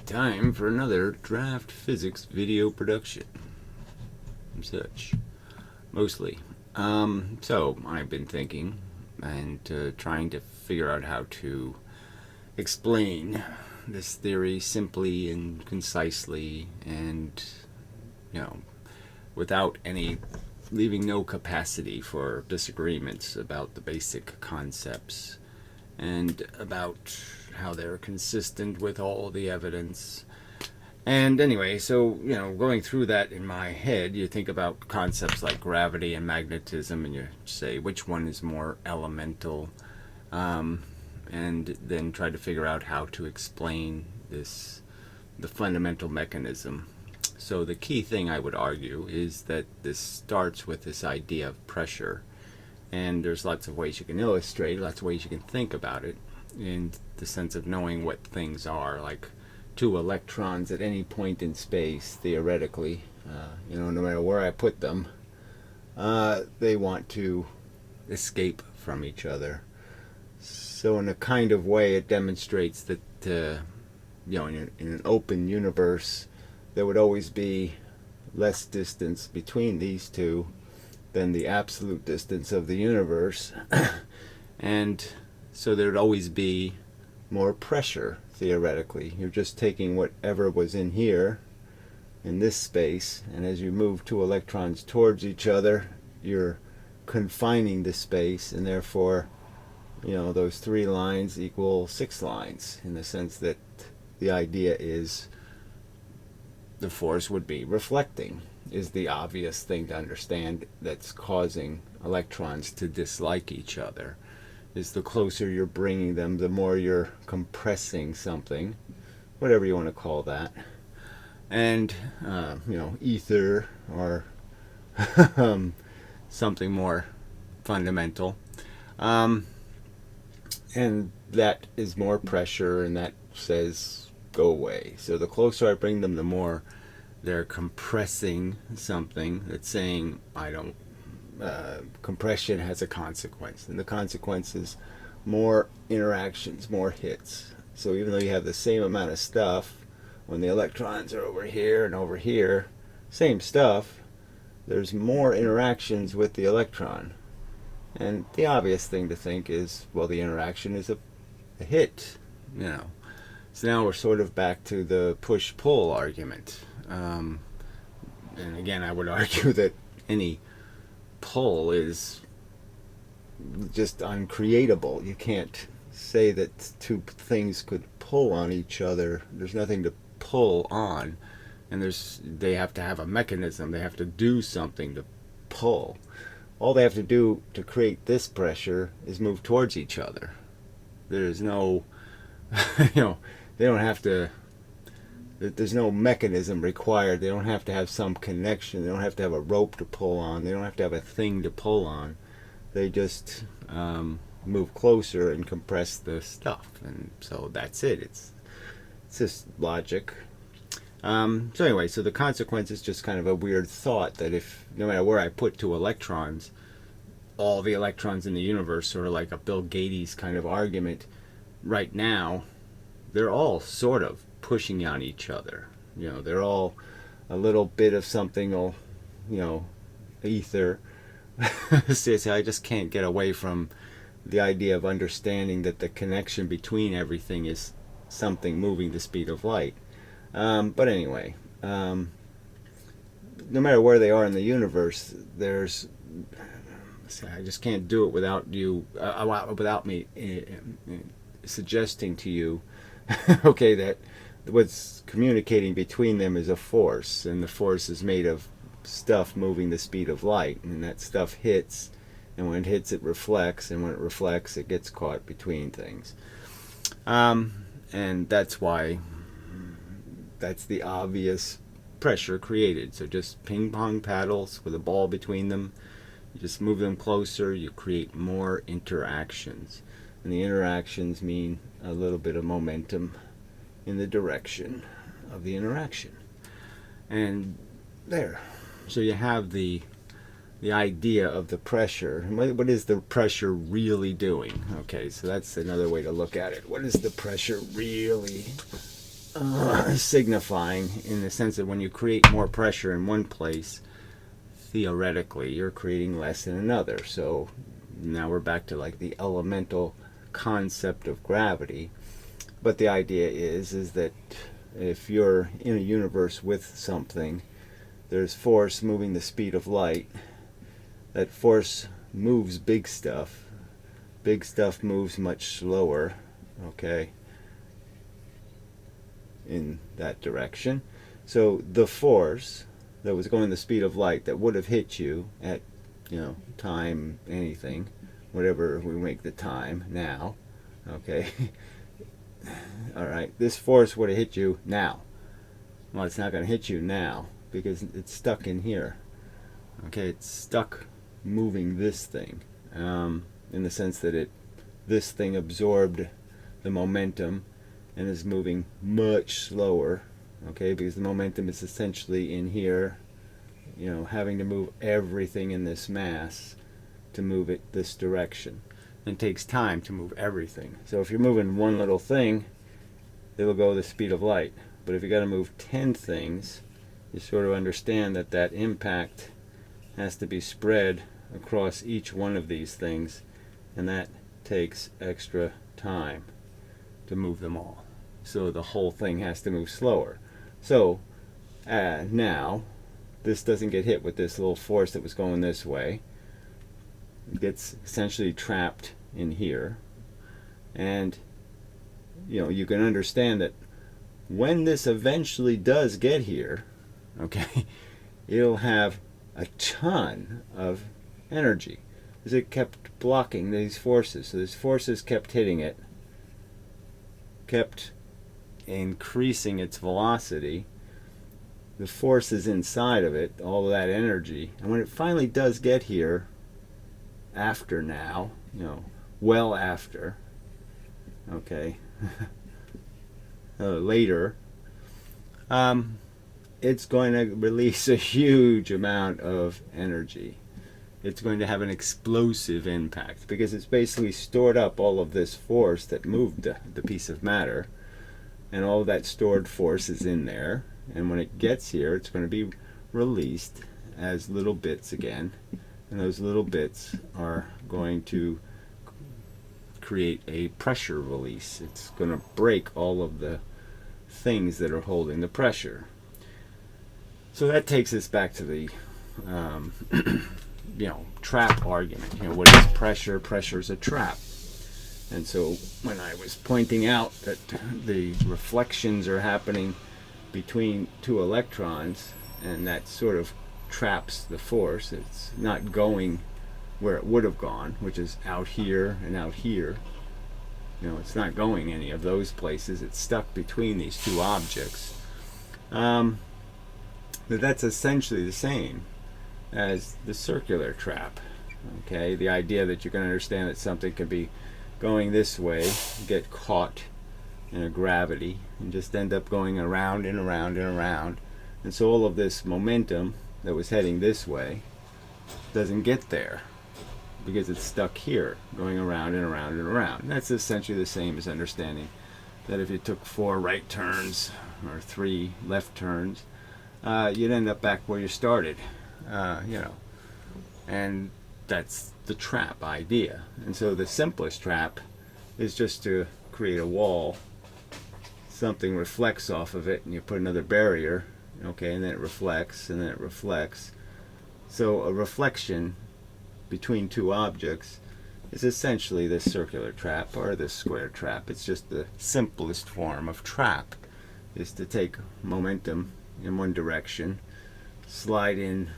time for another draft physics video production and such, mostly. So I've been thinking and trying to figure out how to explain this theory simply and concisely, and without any leaving no capacity for disagreements about the basic concepts and about how they're consistent with all the evidence. And anyway, so, going through that in my head, you think about concepts like gravity and magnetism, and you say which one is more elemental, and then try to figure out how to explain the fundamental mechanism. So the key thing, I would argue, is that this starts with this idea of pressure. And there's lots of ways you can illustrate, lots of ways you can think about it, in the sense of knowing what things are, like two electrons at any point in space, theoretically, no matter where I put them, they want to escape from each other. So in a kind of way, it demonstrates that, in an open universe, there would always be less distance between these two than the absolute distance of the universe. And so there'd always be more pressure, theoretically. You're just taking whatever was in here, in this space, and as you move two electrons towards each other, you're confining the space, and therefore, those 3 lines equal 6 lines, in the sense that the idea is the force would be reflecting, is the obvious thing to understand that's causing electrons to dislike each other. Is the closer you're bringing them, the more you're compressing something, whatever you want to call that. And, ether, or something more fundamental. And that is more pressure, and that says go away. So the closer I bring them, the more they're compressing something that's saying compression has a consequence, and the consequence is more interactions, more hits. So even though you have the same amount of stuff, when the electrons are over here and over here, same stuff, there's more interactions with the electron. And the obvious thing to think is, well, the interaction is a hit, So now we're sort of back to the push-pull argument. And again, I would argue that any pull is just uncreatable. You can't say that two things could pull on each other. There's nothing to pull on. And they have to have a mechanism. They have to do something to pull. All they have to do to create this pressure is move towards each other. There's no, they don't have to, there's no mechanism required. They don't have to have some connection. They don't have to have a rope to pull on. They don't have to have a thing to pull on. They just move closer and compress the stuff. And so that's it. It's just logic. So anyway, so the consequence is just kind of a weird thought that if, no matter where I put two electrons, all the electrons in the universe, sort of like a Bill Gates kind of argument, right now, they're all sort of pushing on each other. They're all a little bit of something, ether. See, I just can't get away from the idea of understanding that the connection between everything is something moving the speed of light. But anyway, no matter where they are in the universe, I just can't do it without you, without me suggesting to you, okay, that what's communicating between them is a force, and the force is made of stuff moving the speed of light, and that stuff hits, and when it hits, it reflects, and when it reflects, it gets caught between things. And that's why, that's the obvious pressure created. So just ping pong paddles with a ball between them, you just move them closer, you create more interactions, and the interactions mean a little bit of momentum in the direction of the interaction. And there, so you have the idea of the pressure. What is the pressure really doing? Okay, so that's another way to look at it. What is the pressure really signifying in the sense that when you create more pressure in one place, theoretically you're creating less in another. So now we're back to like the elemental concept of gravity. But the idea is that if you're in a universe with something, there's force moving the speed of light. That force moves big stuff. Big stuff moves much slower, okay, in that direction. So the force that was going the speed of light that would have hit you at, time, anything, whatever we make the time now, okay, all right, this force would have hit you now. Well, it's not going to hit you now because it's stuck in here, okay, it's stuck moving this thing, in the sense that this thing absorbed the momentum and is moving much slower, okay, because the momentum is essentially in here, having to move everything in this mass to move it this direction. It takes time to move everything. So if you're moving one little thing, it'll go the speed of light. But if you got to move 10 things, you sort of understand that impact has to be spread across each one of these things, and that takes extra time to move them all. So the whole thing has to move slower. So now this doesn't get hit with this little force that was going this way. It gets essentially trapped in here, and you can understand that when this eventually does get here, okay, it'll have a ton of energy because it kept blocking these forces. So these forces kept hitting it, kept increasing its velocity. The force is inside of it, all of that energy, and when it finally does get here, after now, well after, okay, later, it's going to release a huge amount of energy. It's going to have an explosive impact because it's basically stored up all of this force that moved the piece of matter, and all of that stored force is in there, and when it gets here, it's going to be released as little bits again, and those little bits are going to create a pressure release. It's going to break all of the things that are holding the pressure. So that takes us back to the trap argument. What is pressure? Pressure is a trap. And so when I was pointing out that the reflections are happening between two electrons, and that sort of traps the force, it's not going where it would have gone, which is out here and out here. It's not going any of those places. It's stuck between these two objects. That's essentially the same as the circular trap. Okay, the idea that you can understand that something can be going this way, get caught in a gravity, and just end up going around and around and around. And so all of this momentum that was heading this way doesn't get there because it's stuck here, going around and around and around. And that's essentially the same as understanding that if you took 4 right turns or 3 left turns, you'd end up back where you started, and that's the trap idea. And so the simplest trap is just to create a wall. Something reflects off of it, and you put another barrier, okay, and then it reflects, and then it reflects. So a reflection between two objects is essentially this circular trap or this square trap. It's just the simplest form of trap, is to take momentum in one direction, slide in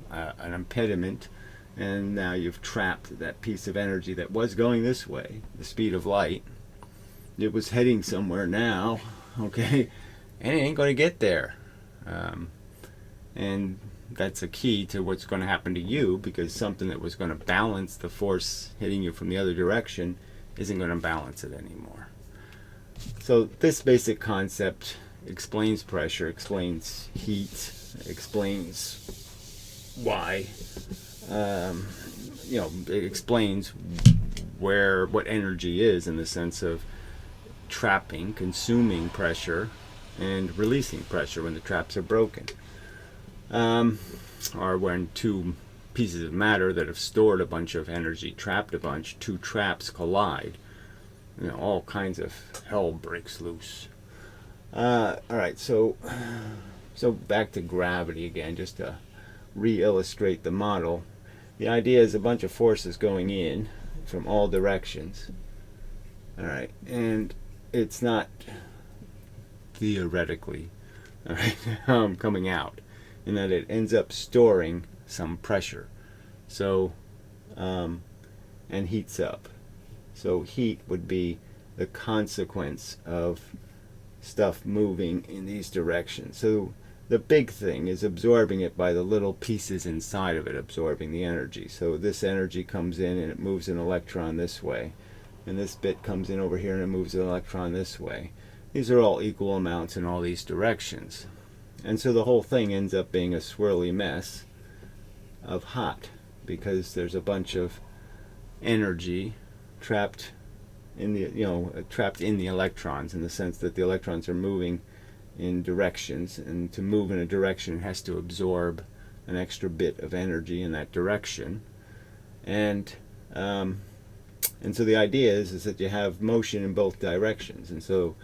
an impediment, and now you've trapped that piece of energy that was going this way, the speed of light. It was heading somewhere now, okay, and it ain't going to get there. And that's a key to what's going to happen to you, because something that was going to balance the force hitting you from the other direction isn't going to balance it anymore. So this basic concept explains pressure, explains heat, explains why, it explains what energy is, in the sense of trapping, consuming pressure, and releasing pressure when the traps are broken. Or when two pieces of matter that have stored a bunch of energy, trapped a bunch, two traps collide. All kinds of hell breaks loose. Alright, so back to gravity again, just to re-illustrate the model. The idea is a bunch of forces going in from all directions. Alright, and it's not theoretically coming out, in that it ends up storing some pressure. So, and heats up. So heat would be the consequence of stuff moving in these directions. So the big thing is absorbing it by the little pieces inside of it, absorbing the energy. So this energy comes in and it moves an electron this way. And this bit comes in over here and it moves an electron this way. These are all equal amounts in all these directions. And so the whole thing ends up being a swirly mess of hot, because there's a bunch of energy trapped in the electrons, in the sense that the electrons are moving in directions, and to move in a direction it has to absorb an extra bit of energy in that direction. And so the idea is that you have motion in both directions. And so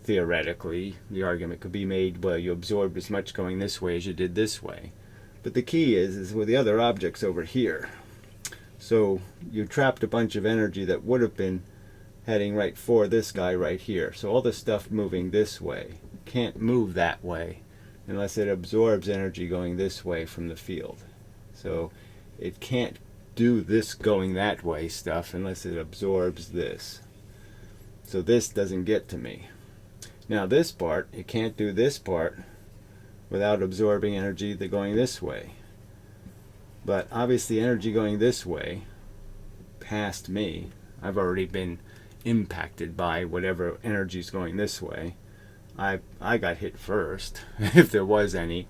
theoretically the argument could be made, well, you absorbed as much going this way as you did this way. But the key is with the other objects over here. So you trapped a bunch of energy that would have been heading right for this guy right here. So all the stuff moving this way can't move that way unless it absorbs energy going this way from the field. So it can't do this going that way stuff unless it absorbs this. So this doesn't get to me. Now this part, it can't do this part without absorbing energy that going this way. But obviously energy going this way, past me, I've already been impacted by whatever energy is going this way. I got hit first, if there was any.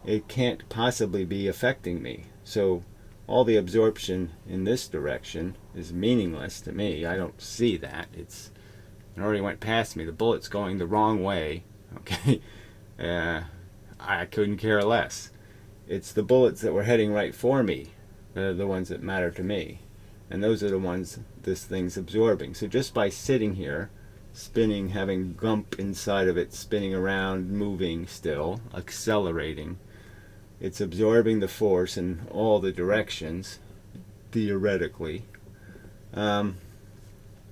It can't possibly be affecting me. So all the absorption in this direction is meaningless to me. I don't see that. It already went past me. The bullet's going the wrong way. Okay, I couldn't care less. It's the bullets that were heading right for me that are the ones that matter to me. And those are the ones this thing's absorbing. So just by sitting here, spinning, having gump inside of it, spinning around, moving still, accelerating, it's absorbing the force in all the directions, theoretically, in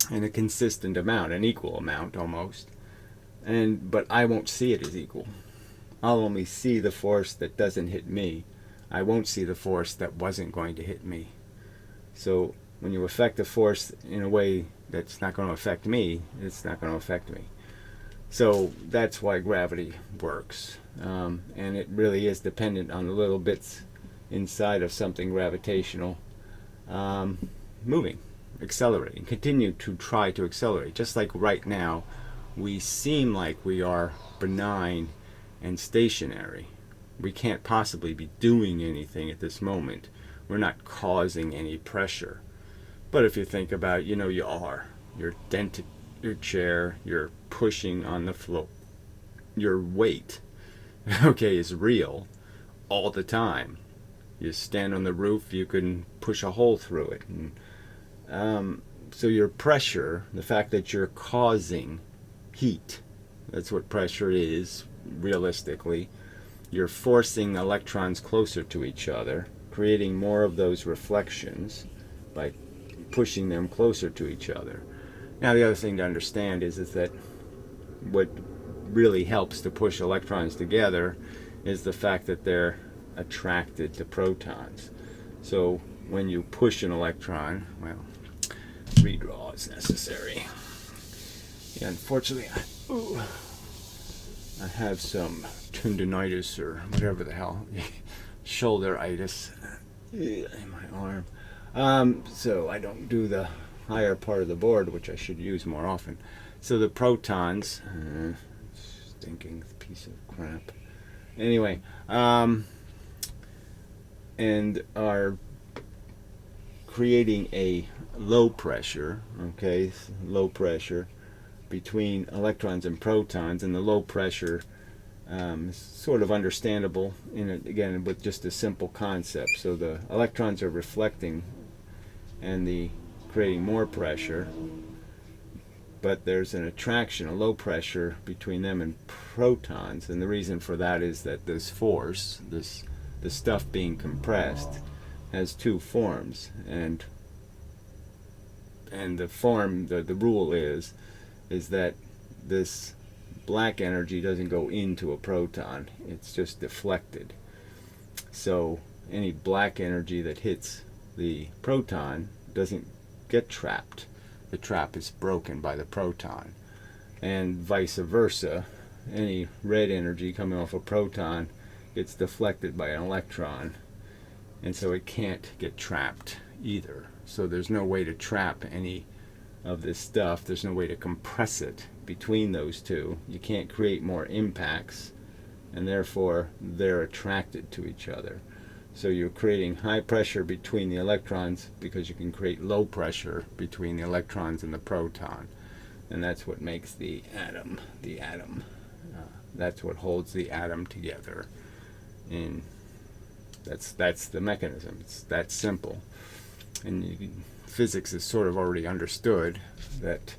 a consistent amount, an equal amount almost. But I won't see it as equal. I'll only see the force that doesn't hit me. I won't see the force that wasn't going to hit me. So when you affect a force in a way that's not going to affect me, it's not going to affect me. So that's why gravity works. And it really is dependent on the little bits inside of something gravitational moving, accelerating, continue to try to accelerate. Just like right now, we seem like we are benign and stationary. We can't possibly be doing anything at this moment. We're not causing any pressure. But if you think about it, you are. You're dented your chair, you're pushing on the floor. Your weight, is real all the time. You stand on the roof, you can push a hole through it. And, so your pressure, the fact that you're causing heat, that's what pressure is, realistically. You're forcing electrons closer to each other, creating more of those reflections by pushing them closer to each other. Now the other thing to understand is that what really helps to push electrons together is the fact that they're attracted to protons. So when you push an electron, redraw is necessary. Yeah, unfortunately, I have some tendonitis or whatever the hell, shoulderitis in my arm. So I don't do the higher part of the board, which I should use more often. So the protons, stinking piece of crap. Anyway, and are creating a low pressure, low pressure between electrons and protons, and the low pressure is sort of understandable again with just a simple concept. So the electrons are reflecting and creating more pressure, but there's an attraction, a low pressure between them and protons, and the reason for that is that this force, the stuff being compressed, has two forms, and the rule is that this black energy doesn't go into a proton, it's just deflected. So any black energy that hits the proton doesn't get trapped. The trap is broken by the proton, and vice versa. Any red energy coming off a proton gets deflected by an electron, and so it can't get trapped either. So there's no way to trap any of this stuff. There's no way to compress it between those two. You can't create more impacts, and therefore they're attracted to each other. So you're creating high pressure between the electrons because you can create low pressure between the electrons and the proton, and that's what makes the atom the atom. That's what holds the atom together. And that's the mechanism. It's that simple. And physics is sort of already understood that,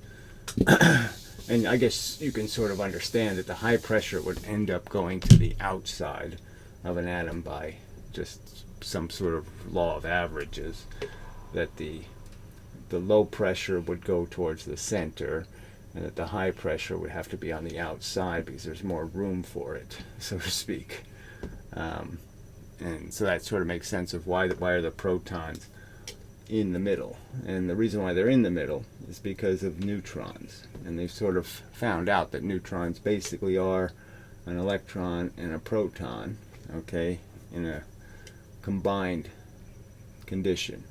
and I guess you can sort of understand that the high pressure would end up going to the outside of an atom by just some sort of law of averages, that the low pressure would go towards the center, and that the high pressure would have to be on the outside because there's more room for it, so to speak. And so that sort of makes sense of why are the protons in the middle. And the reason why they're in the middle is because of neutrons. And they've sort of found out that neutrons basically are an electron and a proton, okay, in a combined condition.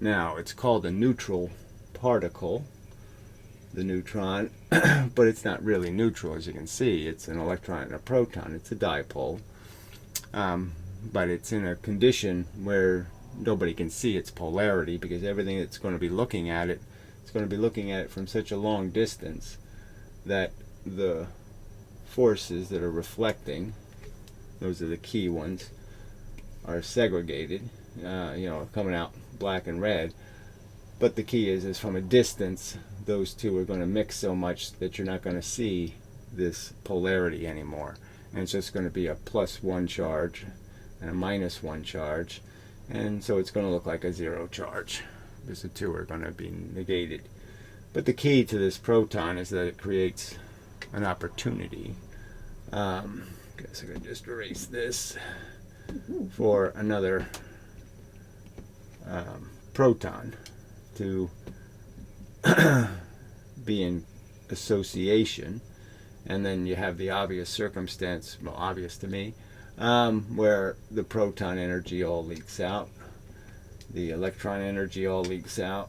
Now, it's called a neutral particle, the neutron, but it's not really neutral, as you can see. It's an electron and a proton. It's a dipole. But it's in a condition where nobody can see its polarity, because everything that's going to be looking at it, it's going to be looking at it from such a long distance that the forces that are reflecting, those are the key ones, are segregated, coming out black and red. But the key is from a distance, those two are going to mix so much that you're not going to see this polarity anymore. And it's just going to be a +1 charge and a -1 charge. And so it's going to look like a zero charge, because the two are going to be negated. But the key to this proton is that it creates an opportunity. Guess I can just erase this for another proton to be in association. And then you have the obvious circumstance, well, obvious to me, where the proton energy all leaks out, the electron energy all leaks out,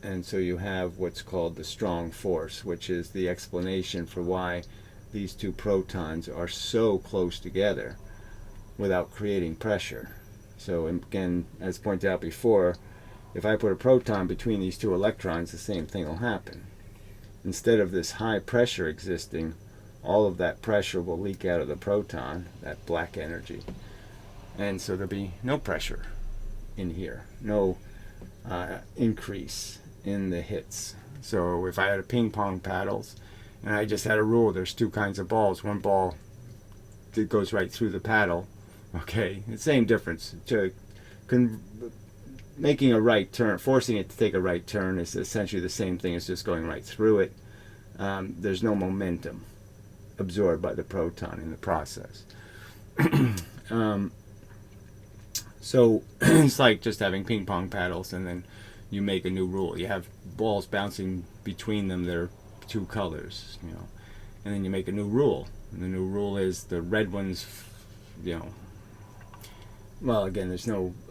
and so you have what's called the strong force, which is the explanation for why these two protons are so close together without creating pressure. So again, as pointed out before, if I put a proton between these two electrons, the same thing will happen. Instead of this high pressure existing, all of that pressure will leak out of the proton, that black energy. And so there'll be no pressure in here, no increase in the hits. So if I had a ping pong paddles, and I just had a rule, there's two kinds of balls. One ball that goes right through the paddle, okay, the same difference. Making a right turn, forcing it to take a right turn is essentially the same thing as just going right through it. There's no momentum absorbed by the proton in the process. So it's like just having ping pong paddles, and then you make a new rule. You have balls bouncing between them, they're two colors, and then you make a new rule. And the new rule is the red ones, well, again,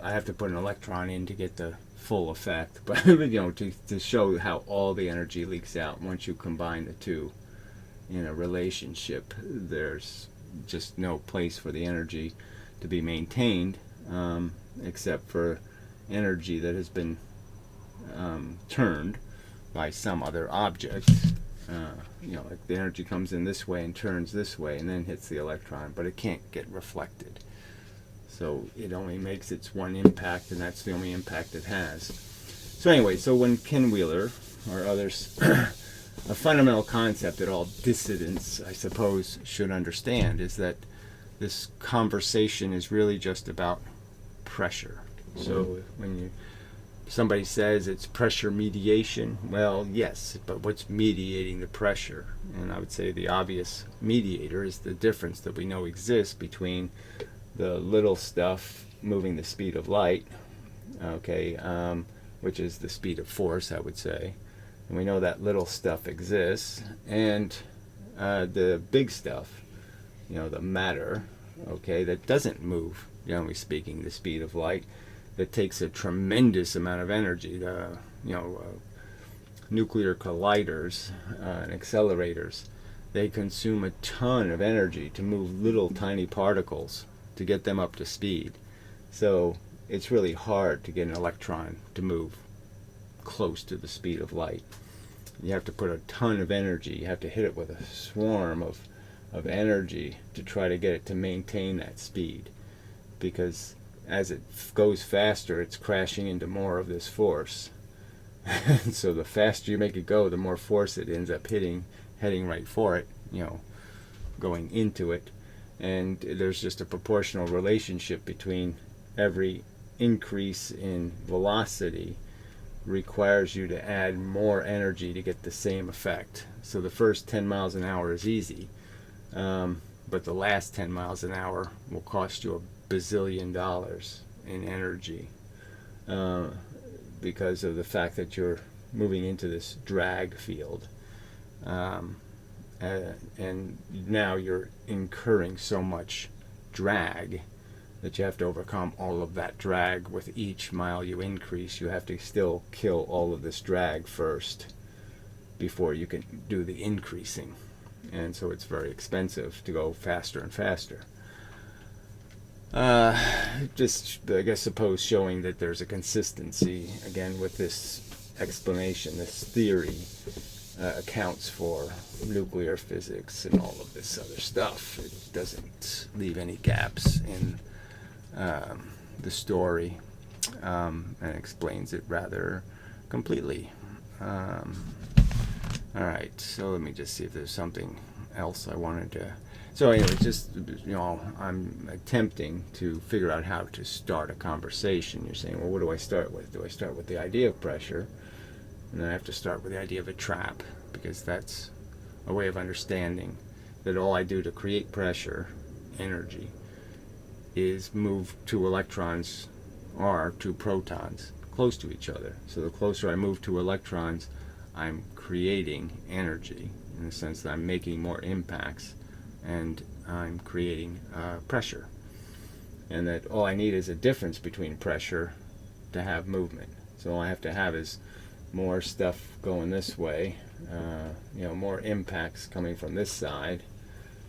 I have to put an electron in to get the full effect, but to show how all the energy leaks out once you combine the two in a relationship. There's just no place for the energy to be maintained, except for energy that has been turned by some other object, Like the energy comes in this way and turns this way and then hits the electron, but it can't get reflected. So it only makes its one impact, and that's the only impact it has. So anyway, so when Ken Wheeler or others, a fundamental concept that all dissidents, I suppose, should understand is that this conversation is really just about pressure. So when somebody says it's pressure mediation, well, yes, but what's mediating the pressure? And I would say the obvious mediator is the difference that we know exists between the little stuff moving the speed of light, okay, which is the speed of force, I would say. And we know that little stuff exists, and the big stuff, the matter, okay, that doesn't move, generally speaking, the speed of light, that takes a tremendous amount of energy. Nuclear colliders and accelerators, they consume a ton of energy to move little tiny particles to get them up to speed. So it's really hard to get an electron to move close to the speed of light. You have to put a ton of energy. You have to hit it with a swarm of energy to try to get it to maintain that speed, because as it goes faster, it's crashing into more of this force. So the faster you make it go, the more force it ends up heading right for it, going into it. And there's just a proportional relationship between every increase in velocity requires you to add more energy to get the same effect. So the first 10 miles an hour is easy, but the last 10 miles an hour will cost you $1 bazillion in energy, because of the fact that you're moving into this drag field. And now you're incurring so much drag that you have to overcome all of that drag. With each mile you increase, you have to still kill all of this drag first before you can do the increasing. And so it's very expensive to go faster and faster. Just, I guess, suppose showing that there's a consistency, again, with this explanation, this theory accounts for nuclear physics and all of this other stuff. It doesn't leave any gaps in the story, and explains it rather completely. Alright, so let me just see if there's something else I wanted to... So anyway, just, I'm attempting to figure out how to start a conversation. You're saying, well, what do I start with? Do I start with the idea of pressure? And then I have to start with the idea of a trap, because that's a way of understanding that all I do to create pressure, energy, is move two electrons or two protons close to each other. So the closer I move two electrons, I'm creating energy, in the sense that I'm making more impacts, and I'm creating pressure. And that all I need is a difference between pressure to have movement. So all I have to have is more stuff going this way, more impacts coming from this side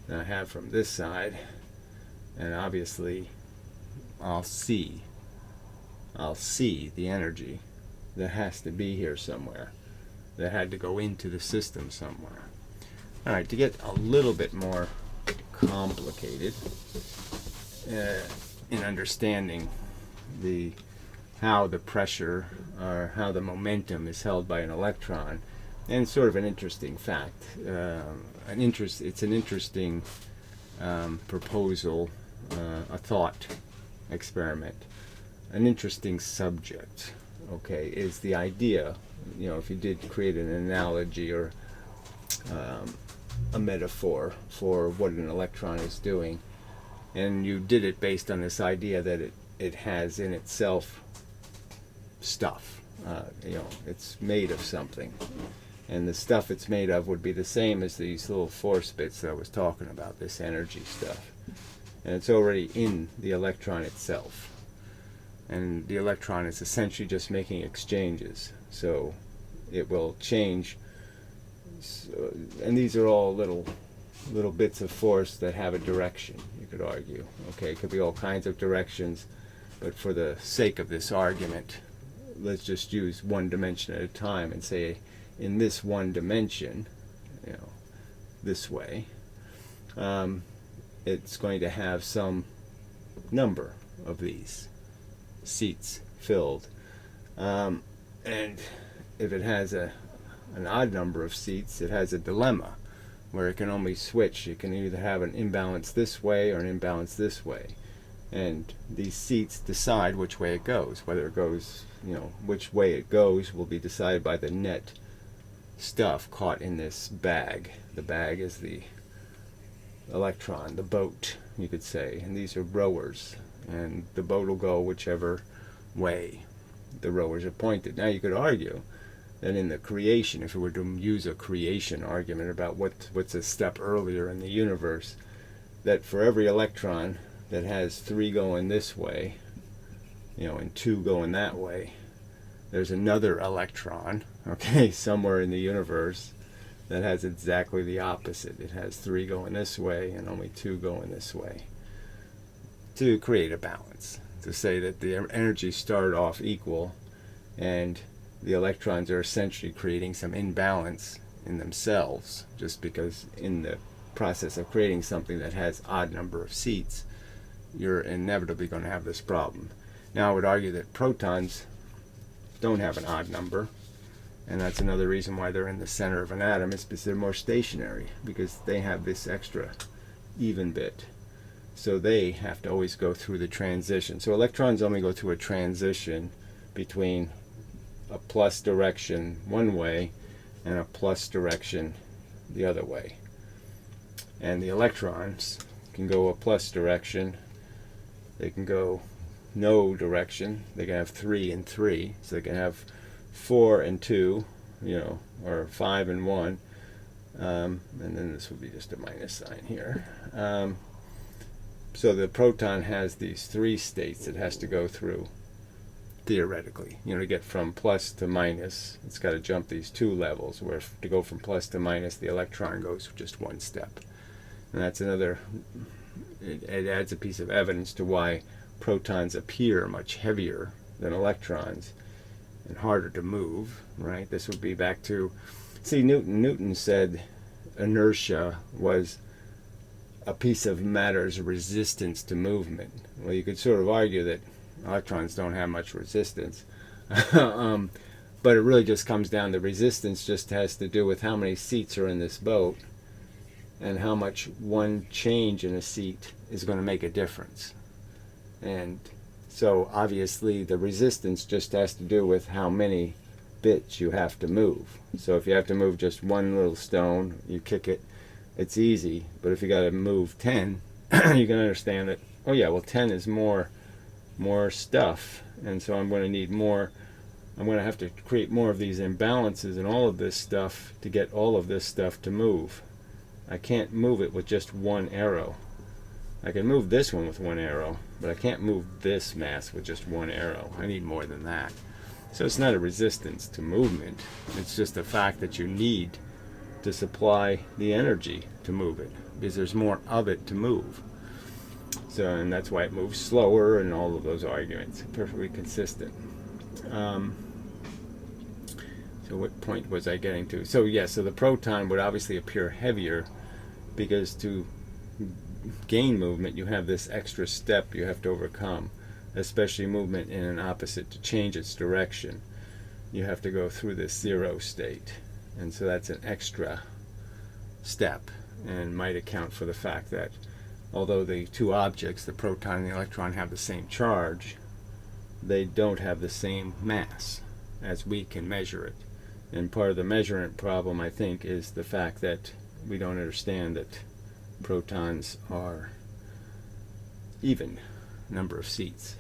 than I have from this side, and obviously I'll see the energy that has to be here somewhere, that had to go into the system somewhere. Alright, to get a little bit more complicated in understanding how the pressure or how the momentum is held by an electron, and sort of an interesting fact, it's an interesting proposal, a thought experiment, an interesting subject, okay, is the idea, if you did create an analogy or a metaphor for what an electron is doing, and you did it based on this idea that it has in itself stuff, it's made of something, and the stuff it's made of would be the same as these little force bits that I was talking about, this energy stuff, and it's already in the electron itself, and the electron is essentially just making exchanges, so it will change. So, and these are all little bits of force that have a direction, you could argue. Okay, it could be all kinds of directions, but for the sake of this argument, let's just use one dimension at a time and say, in this one dimension, this way, it's going to have some number of these seats filled. And if it has an odd number of seats, it has a dilemma where it can only switch. It can either have an imbalance this way or an imbalance this way. And these seats decide which way it goes. Whether it goes, which way it goes will be decided by the net stuff caught in this bag. The bag is the electron, the boat, you could say. And these are rowers. And the boat will go whichever way the rowers are pointed. Now you could argue that in the creation, if we were to use a creation argument about what's a step earlier in the universe, that for every electron that has 3 going this way, and 2 going that way, there's another electron, somewhere in the universe that has exactly the opposite. It has 3 going this way and only 2 going this way, to create a balance, to say that the energy started off equal and the electrons are essentially creating some imbalance in themselves, just because in the process of creating something that has odd number of seats, you're inevitably going to have this problem. Now I would argue that protons don't have an odd number, and that's another reason why they're in the center of an atom, is because they're more stationary, because they have this extra even bit. So they have to always go through the transition. So electrons only go through a transition between a plus direction one way and a plus direction the other way. And the electrons can go a plus direction, they can go no direction, they can have 3 and 3, so they can have 4 and 2, or 5 and 1, and then this would be just a minus sign here. So the proton has these 3 states it has to go through, theoretically. To get from plus to minus, it's got to jump these 2 levels, where to go from plus to minus, the electron goes just 1 step. And that's another, it adds a piece of evidence to why protons appear much heavier than electrons and harder to move, right? This would be back to, see, Newton said inertia was a piece of matter's resistance to movement. Well, you could sort of argue that electrons don't have much resistance, but it really just comes down to resistance. Just has to do with how many seats are in this boat and how much one change in a seat is going to make a difference. And so obviously the resistance just has to do with how many bits you have to move. So if you have to move just one little stone, you kick it, it's easy. But if you got to move 10, you can understand that, oh yeah, well 10 is more stuff, and so I'm going to need more. I'm going to have to create more of these imbalances and all of this stuff to get all of this stuff to move. I can't move it with just one arrow. I can move this one with one arrow, but I can't move this mass with just one arrow. I need more than that. So it's not a resistance to movement. It's just a fact that you need to supply the energy to move it, because there's more of it to move. So, and that's why it moves slower, and all of those arguments are perfectly consistent. So what point was I getting to? So yeah, so the proton would obviously appear heavier, because to gain movement you have this extra step you have to overcome, especially movement in an opposite. To change its direction, you have to go through this 0 state, and so that's an extra step, and might account for the fact that although the 2 objects, the proton and the electron, have the same charge, they don't have the same mass as we can measure it. And part of the measurement problem, I think, is the fact that we don't understand that protons are even number of seats.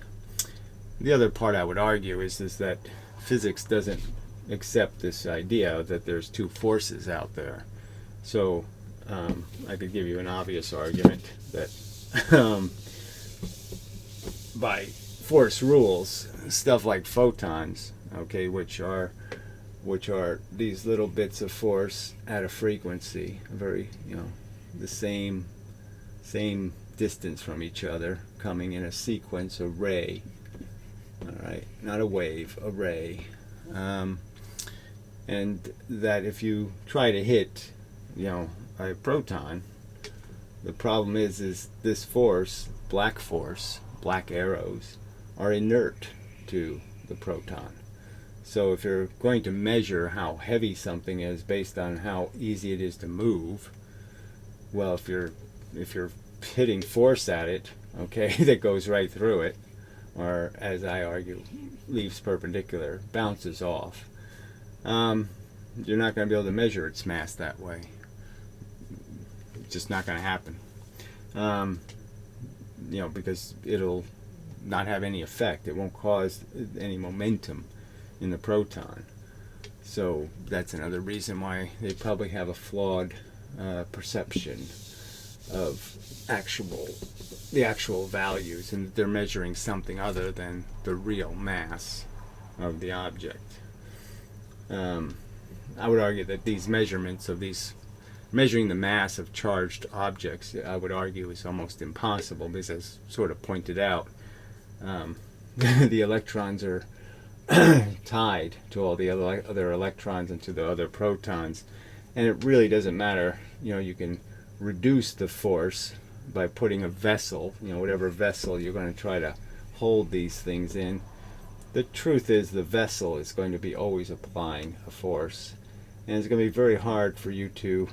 The other part I would argue is that physics doesn't accept this idea that there's 2 forces out there. So I could give you an obvious argument that by force rules, stuff like photons, which are these little bits of force at a frequency, very, the same distance from each other, coming in a sequence, a ray, all right, not a wave, a ray, and that if you try to hit a proton. The problem is this force, black arrows, are inert to the proton. So if you're going to measure how heavy something is based on how easy it is to move, well, if you're hitting force at it, okay, that goes right through it, or as I argue, leaves perpendicular, bounces off, you're not going to be able to measure its mass that way. It's just not going to happen. Because it'll not have any effect. It won't cause any momentum in the proton. So that's another reason why they probably have a flawed perception of the actual values, and they're measuring something other than the real mass of the object. I would argue that these measurements of measuring the mass of charged objects, I would argue, is almost impossible, because as sort of pointed out, the electrons are tied to all the other electrons and to the other protons, and it really doesn't matter. You can reduce the force by putting a vessel, whatever vessel you're going to try to hold these things in. The truth is the vessel is going to be always applying a force, and it's going to be very hard for you to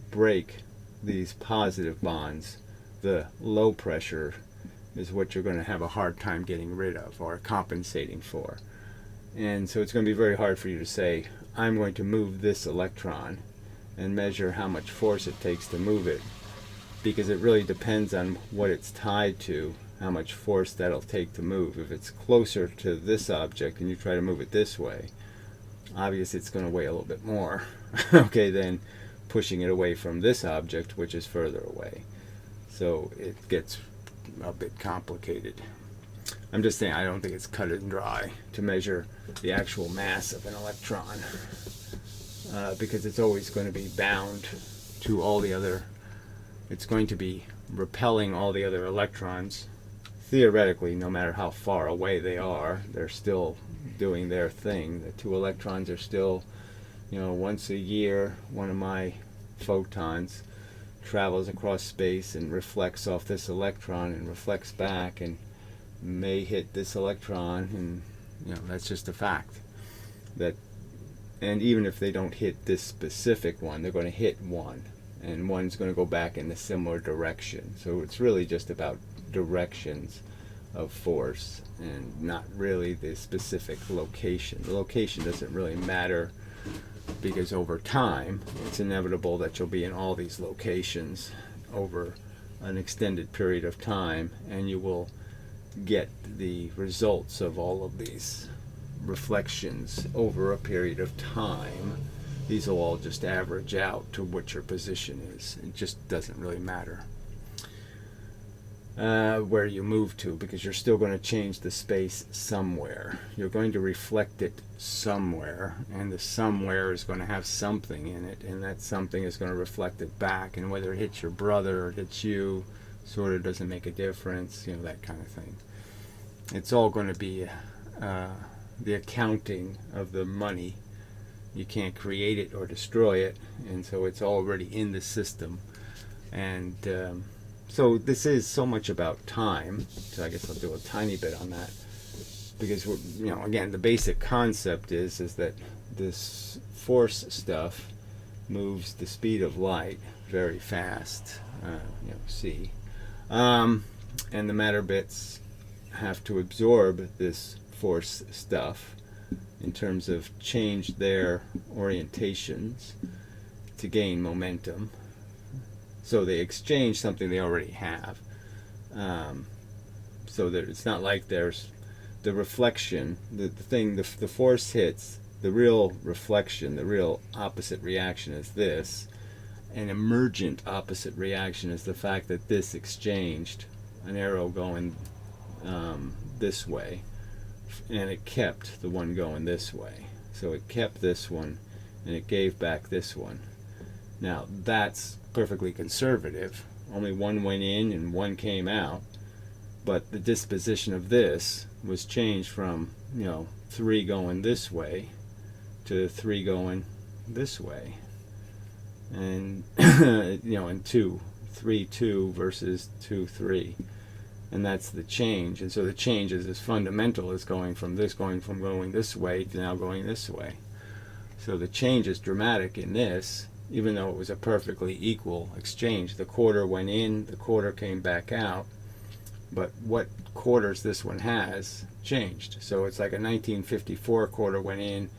break these positive bonds. The low pressure is what you're going to have a hard time getting rid of or compensating for. And so it's going to be very hard for you to say, I'm going to move this electron and measure how much force it takes to move it, because it really depends on what it's tied to, how much force that'll take to move. If it's closer to this object and you try to move it this way, obviously it's going to weigh a little bit more okay, than pushing it away from this object, which is further away. So it gets a bit complicated. I'm just saying, I don't think it's cut and dry to measure the actual mass of an electron, because it's always going to be bound to all the other, it's going to be repelling all the other electrons. Theoretically, no matter how far away they are, they're still doing their thing. The two electrons are still, once a year, one of my photons travels across space and reflects off this electron and reflects back and may hit this electron, and that's just a fact. And even if they don't hit this specific one, they're going to hit one, and one's going to go back in a similar direction. So it's really just about directions of force and not really the specific location. The location doesn't really matter, because over time it's inevitable that you'll be in all these locations over an extended period of time, and you will get the results of all of these reflections over a period of time. These will all just average out to what your position is. It just doesn't really matter where you move to, because you're still going to change the space somewhere. You're going to reflect it somewhere, and the somewhere is going to have something in it, and that something is going to reflect it back, and whether it hits your brother or it hits you sort of doesn't make a difference, that kind of thing. It's all going to be the accounting of the money. You can't create it or destroy it, and so it's already in the system. And so this is so much about time, so I guess I'll do a tiny bit on that, because again, the basic concept is that this force stuff moves the speed of light very fast, c, and the matter bits have to absorb this force stuff in terms of change their orientations to gain momentum. So they exchange something they already have. So that it's not like there's the reflection, the force hits, the real reflection, the real opposite reaction is this. An emergent opposite reaction is the fact that this exchanged, an arrow going this way, and it kept the one going this way. So it kept this one, and it gave back this one. Now that's perfectly conservative. Only one went in and one came out, but the disposition of this was changed from 3 going this way to 3 going this way. and and 2, 3, 2 versus 2, 3, and that's the change. And so the change is as fundamental as going from going this way to now going this way. So the change is dramatic in this, even though it was a perfectly equal exchange. The quarter went in, the quarter came back out, but what quarters this one has changed. So it's like a 1954 quarter went in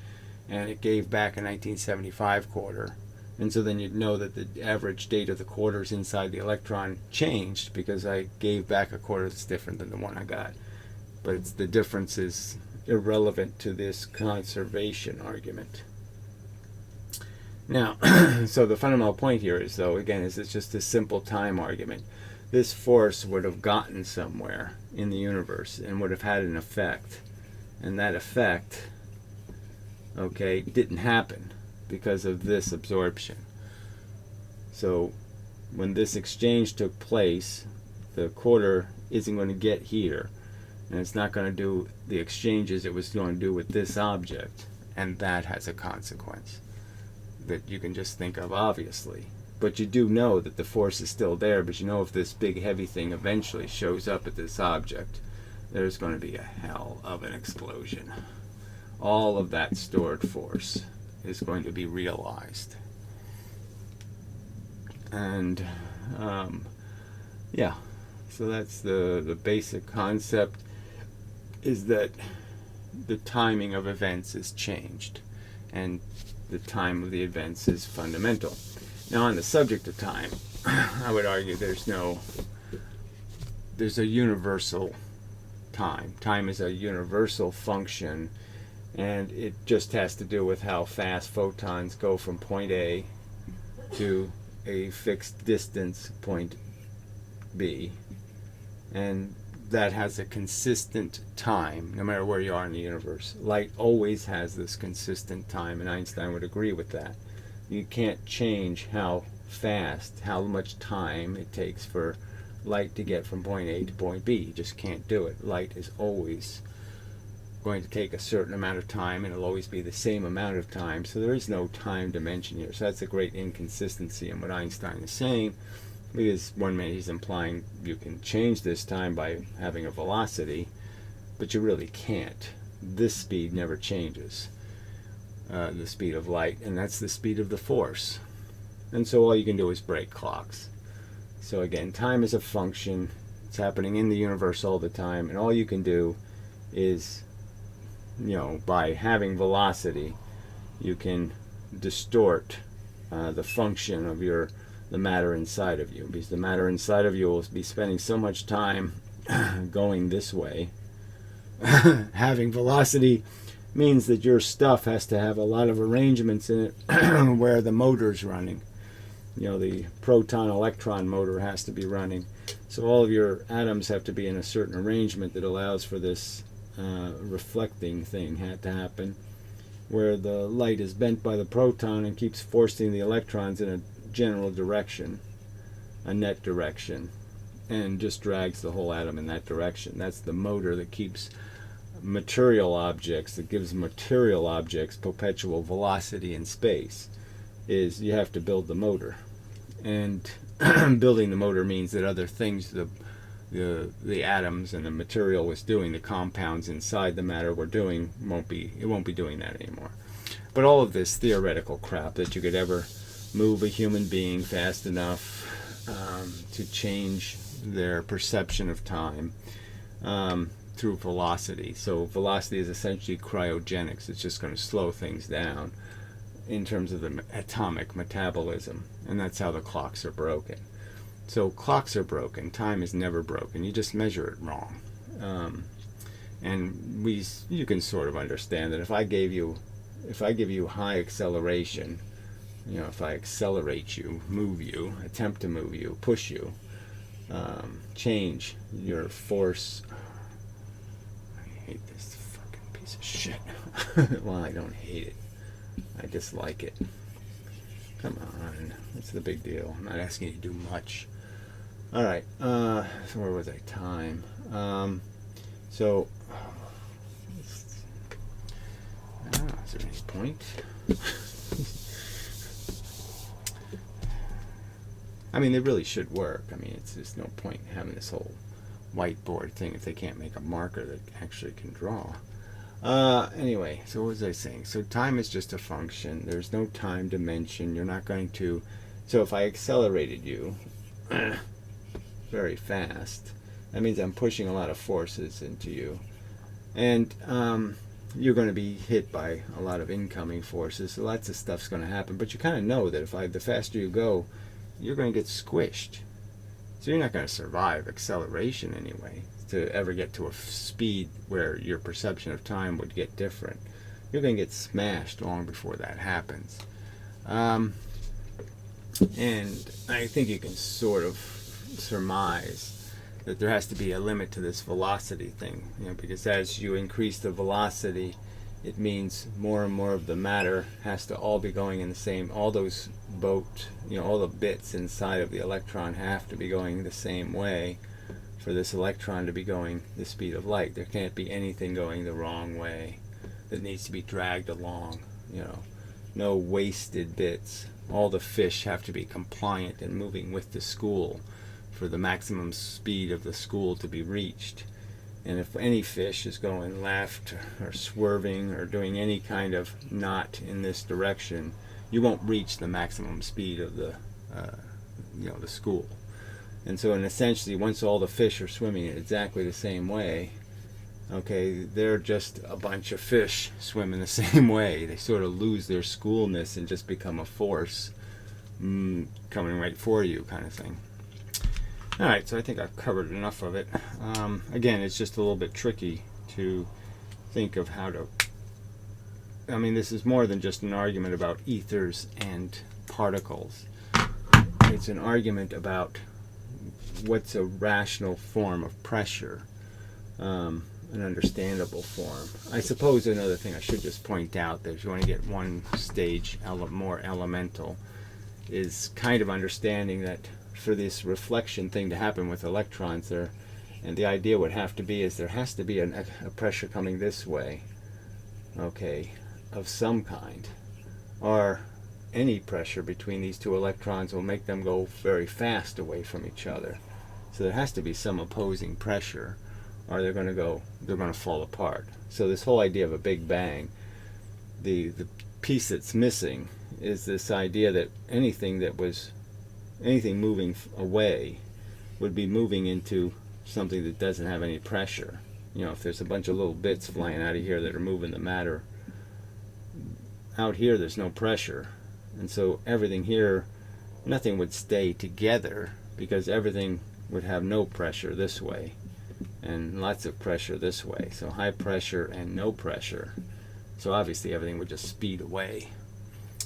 and it gave back a 1975 quarter. And so then you'd know that the average date of the quarters inside the electron changed because I gave back a quarter that's different than the one I got. But the difference is irrelevant to this conservation argument. Now, so the fundamental point here is, though, again, is it's just a simple time argument. This force would have gotten somewhere in the universe and would have had an effect. And that effect, okay, didn't happen because of this absorption. So when this exchange took place, the quarter isn't going to get here. And it's not going to do the exchanges it was going to do with this object. And that has a consequence that you can just think of, obviously. But you do know that the force is still there, but you know if this big heavy thing eventually shows up at this object, there's going to be a hell of an explosion. All of that stored force is going to be realized. And yeah, so that's the basic concept, is that the timing of events is changed, and the time of the events is fundamental. Now, on the subject of time, I would argue there's a universal time. Time is a universal function, and it just has to do with how fast photons go from point A to a fixed distance, point B, and that has a consistent time no matter where you are in the universe. Light always has this consistent time, and Einstein would agree with that. You can't change how fast, how much time it takes for light to get from point A to point B. You just can't do it. Light is always going to take a certain amount of time, and it'll always be the same amount of time. So there is no time dimension here. So that's a great inconsistency in what Einstein is saying, because one minute he's implying you can change this time by having a velocity, but you really can't. This speed never changes, the speed of light, and that's the speed of the force. And so all you can do is break clocks. So again, time is a function. It's happening in the universe all the time, and all you can do is, by having velocity, you can distort the function of the matter inside of you, because the matter inside of you will be spending so much time going this way. Having velocity means that your stuff has to have a lot of arrangements in it where the motor's running. The proton-electron motor has to be running. So all of your atoms have to be in a certain arrangement that allows for this reflecting thing to happen, where the light is bent by the proton and keeps forcing the electrons in a general direction, a net direction, and just drags the whole atom in that direction. That's the motor that keeps material objects, that gives material objects perpetual velocity in space. Is you have to build the motor, and building the motor means that other things, the atoms and the material was doing, the compounds inside the matter were doing, won't be doing that anymore. But all of this theoretical crap that you could ever move a human being fast enough to change their perception of time through velocity. So velocity is essentially cryogenics. It's just going to slow things down in terms of the atomic metabolism, and that's how the clocks are broken. So clocks are broken. Time is never broken. You just measure it wrong. And you can sort of understand that if I give you high acceleration, if I accelerate you, move you, attempt to move you, push you, change your force. I hate this fucking piece of shit. Well, I don't hate it. I dislike it. Come on, what's the big deal? I'm not asking you to do much. All right. So where was I? Time. So. Is there any point? I mean, they really should work. I mean, it's just no point having this whole whiteboard thing if they can't make a marker that actually can draw. Anyway, so what was I saying? So time is just a function. There's no time dimension. You're not going to... So if I accelerated you very fast, that means I'm pushing a lot of forces into you. And you're going to be hit by a lot of incoming forces. So lots of stuff's going to happen. But you kind of know that the faster you go, you're going to get squished. So you're not going to survive acceleration anyway, to ever get to a speed where your perception of time would get different. You're going to get smashed long before that happens. And I think you can sort of surmise that there has to be a limit to this velocity thing, because as you increase the velocity, it means more and more of the matter has to all be going in the same, all those all the bits inside of the electron have to be going the same way for this electron to be going the speed of light. There can't be anything going the wrong way that needs to be dragged along, no wasted bits. All the fish have to be compliant and moving with the school for the maximum speed of the school to be reached. And if any fish is going left or swerving or doing any kind of knot in this direction, you won't reach the maximum speed of the school. And so, essentially, once all the fish are swimming in exactly the same way, okay, they're just a bunch of fish swimming the same way. They sort of lose their schoolness and just become a force coming right for you, kind of thing. Alright, so I think I've covered enough of it. Again, it's just a little bit tricky to think of how to... I mean, this is more than just an argument about ethers and particles. It's an argument about what's a rational form of pressure, an understandable form. I suppose another thing I should just point out that if you want to get one stage more elemental is kind of understanding that for this reflection thing to happen with electrons there, and the idea would have to be is there has to be a pressure coming this way, okay, of some kind, or any pressure between these two electrons will make them go very fast away from each other. So there has to be some opposing pressure, or they're going to fall apart. So this whole idea of a Big Bang, the piece that's missing is this idea that anything moving away would be moving into something that doesn't have any pressure. If there's a bunch of little bits flying out of here that are moving the matter, out here there's no pressure. And so everything here, nothing would stay together because everything would have no pressure this way and lots of pressure this way. So high pressure and no pressure. So obviously everything would just speed away.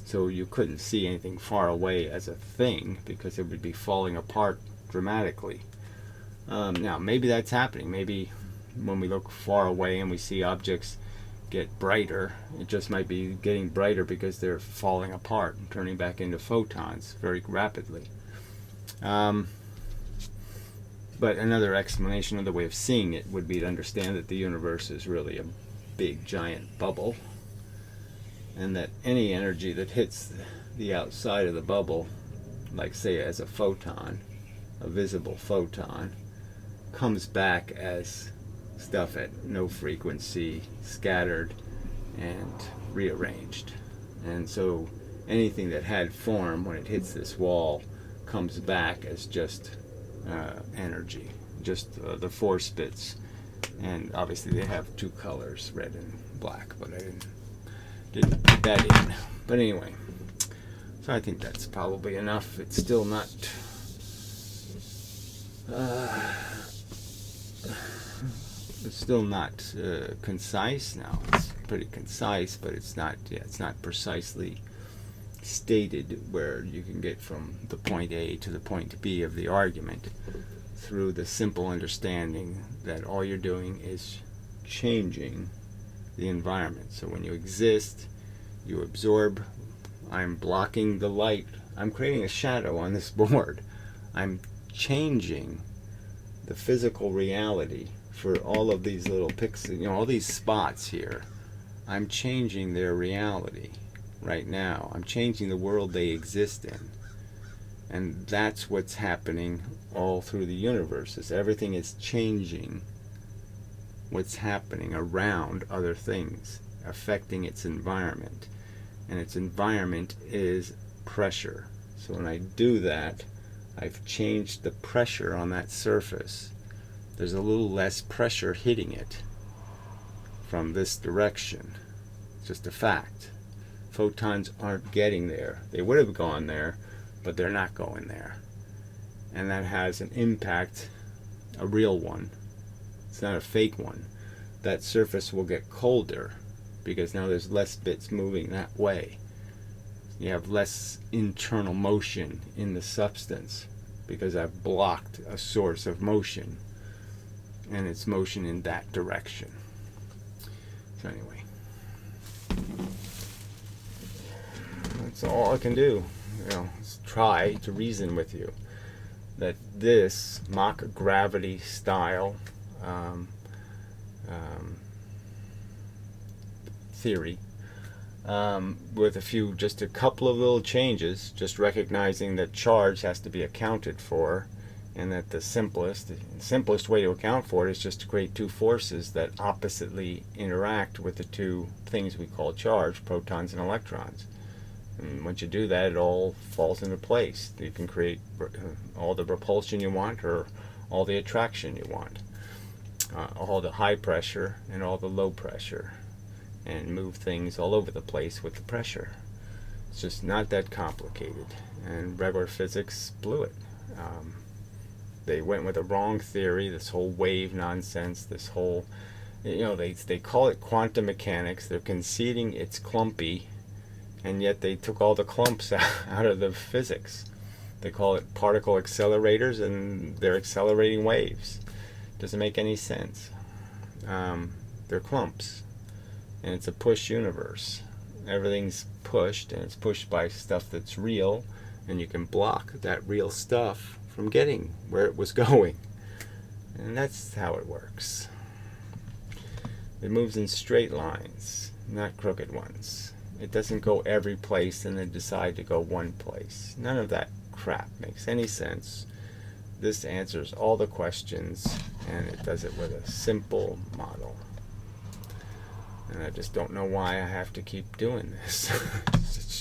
So you couldn't see anything far away as a thing because it would be falling apart dramatically. Now, maybe that's happening. Maybe when we look far away and we see objects get brighter, it just might be getting brighter because they're falling apart and turning back into photons very rapidly. But another explanation, another way of seeing it would be to understand that the universe is really a big giant bubble, and that any energy that hits the outside of the bubble, like say as a photon, a visible photon, comes back as stuff at no frequency, scattered and rearranged. And so anything that had form when it hits this wall comes back as just energy, just the force bits. And obviously they have two colors, red and black, but I didn't put that in. But anyway, so I think that's probably enough. It's still not concise now. It's pretty concise, but it's not precisely stated where you can get from the point A to the point B of the argument through the simple understanding that all you're doing is changing the environment. So when you exist, you absorb. I'm blocking the light. I'm creating a shadow on this board. I'm changing the physical reality for all of these little pixels, all these spots here. I'm changing their reality right now. I'm changing the world they exist in. And that's what's happening all through the universe, is everything is changing what's happening around other things, affecting its environment. And its environment is pressure. So when I do that, I've changed the pressure on that surface. There's a little less pressure hitting it from this direction. It's just a fact. Photons aren't getting there. They would have gone there, but they're not going there. And that has an impact, a real one. It's not a fake one. That surface will get colder because now there's less bits moving that way. You have less internal motion in the substance because I've blocked a source of motion, and it's motion in that direction. So anyway, that's all I can do. Is try to reason with you that this mock gravity style theory, with just a couple of little changes, just recognizing that charge has to be accounted for, and that the simplest way to account for it is just to create two forces that oppositely interact with the two things we call charge, protons and electrons. And once you do that, it all falls into place. You can create all the repulsion you want, or all the attraction you want, all the high pressure and all the low pressure, and move things all over the place with the pressure. It's just not that complicated, and regular physics blew it. They went with a wrong theory, this whole wave nonsense, this whole, they call it quantum mechanics. They're conceding it's clumpy, and yet they took all the clumps out of the physics. They call it particle accelerators, and they're accelerating waves. Doesn't make any sense. They're clumps, and it's a push universe. Everything's pushed, and it's pushed by stuff that's real, and you can block that real stuff from getting where it was going. And that's how it works. It moves in straight lines, not crooked ones. It doesn't go every place and then decide to go one place. None of that crap makes any sense. This answers all the questions, and it does it with a simple model. And I just don't know why I have to keep doing this.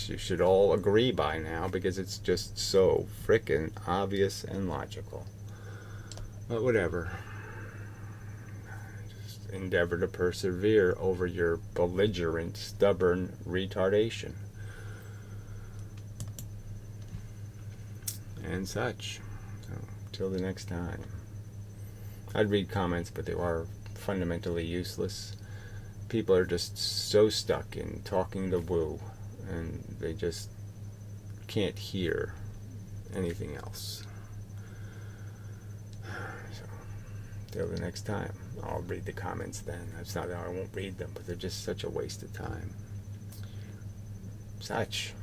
You should all agree by now, because it's just so frickin' obvious and logical. But whatever. Just endeavor to persevere over your belligerent, stubborn retardation. And such. So, till the next time. I'd read comments, but they are fundamentally useless. People are just so stuck in talking the woo, and they just can't hear anything else. So, till the next time, I'll read the comments then. It's not that I won't read them, but they're just such a waste of time. Such.